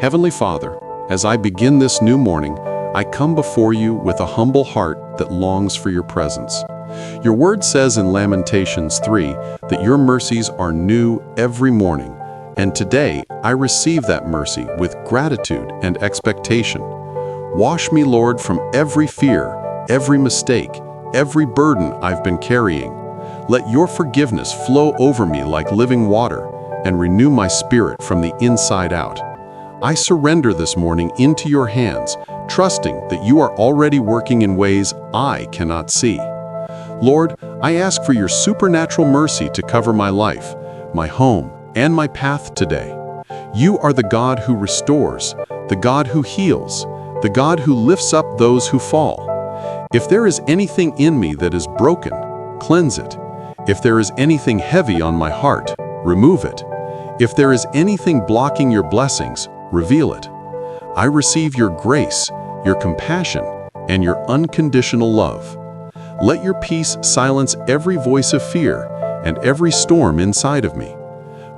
Heavenly Father, as I begin this new morning, I come before you with a humble heart that longs for your presence. Your word says in Lamentations 3 that your mercies are new every morning, and today I receive that mercy with gratitude and expectation. Wash me, Lord, from every fear, every mistake, every burden I've been carrying. Let your forgiveness flow over me like living water and renew my spirit from the inside out. I surrender this morning into your hands, trusting that you are already working in ways I cannot see. Lord, I ask for your supernatural mercy to cover my life, my home, and my path today. You are the God who restores, the God who heals, the God who lifts up those who fall. If there is anything in me that is broken, cleanse it. If there is anything heavy on my heart, remove it. If there is anything blocking your blessings, reveal it. I receive your grace, your compassion, and your unconditional love. Let your peace silence every voice of fear and every storm inside of me.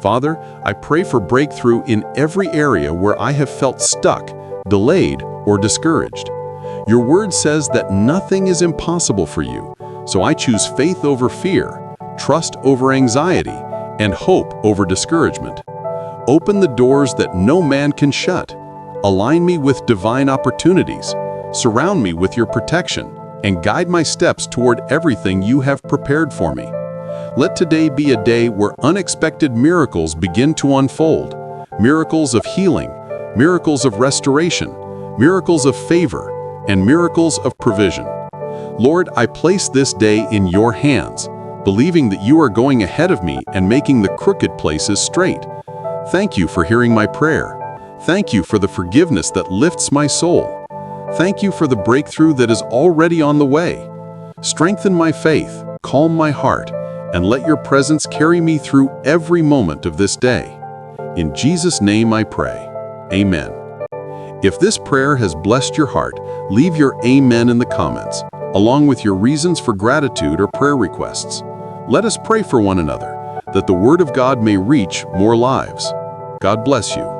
Father, I pray for breakthrough in every area where I have felt stuck, delayed, or discouraged. Your word says that nothing is impossible for you, so I choose faith over fear, trust over anxiety, and hope over discouragement. Open the doors that no man can shut. Align me with divine opportunities. Surround me with your protection, and guide my steps toward everything you have prepared for me. Let today be a day where unexpected miracles begin to unfold. Miracles of healing, miracles of restoration, miracles of favor, and miracles of provision. Lord, I place this day in your hands, believing that you are going ahead of me and making the crooked places straight. Thank you for hearing my prayer. Thank you for the forgiveness that lifts my soul. Thank you for the breakthrough that is already on the way. Strengthen my faith, calm my heart, and let your presence carry me through every moment of this day. In Jesus' name I pray. Amen. If this prayer has blessed your heart, leave your amen in the comments, along with your reasons for gratitude or prayer requests. Let us pray for one another, that the Word of God may reach more lives. God bless you.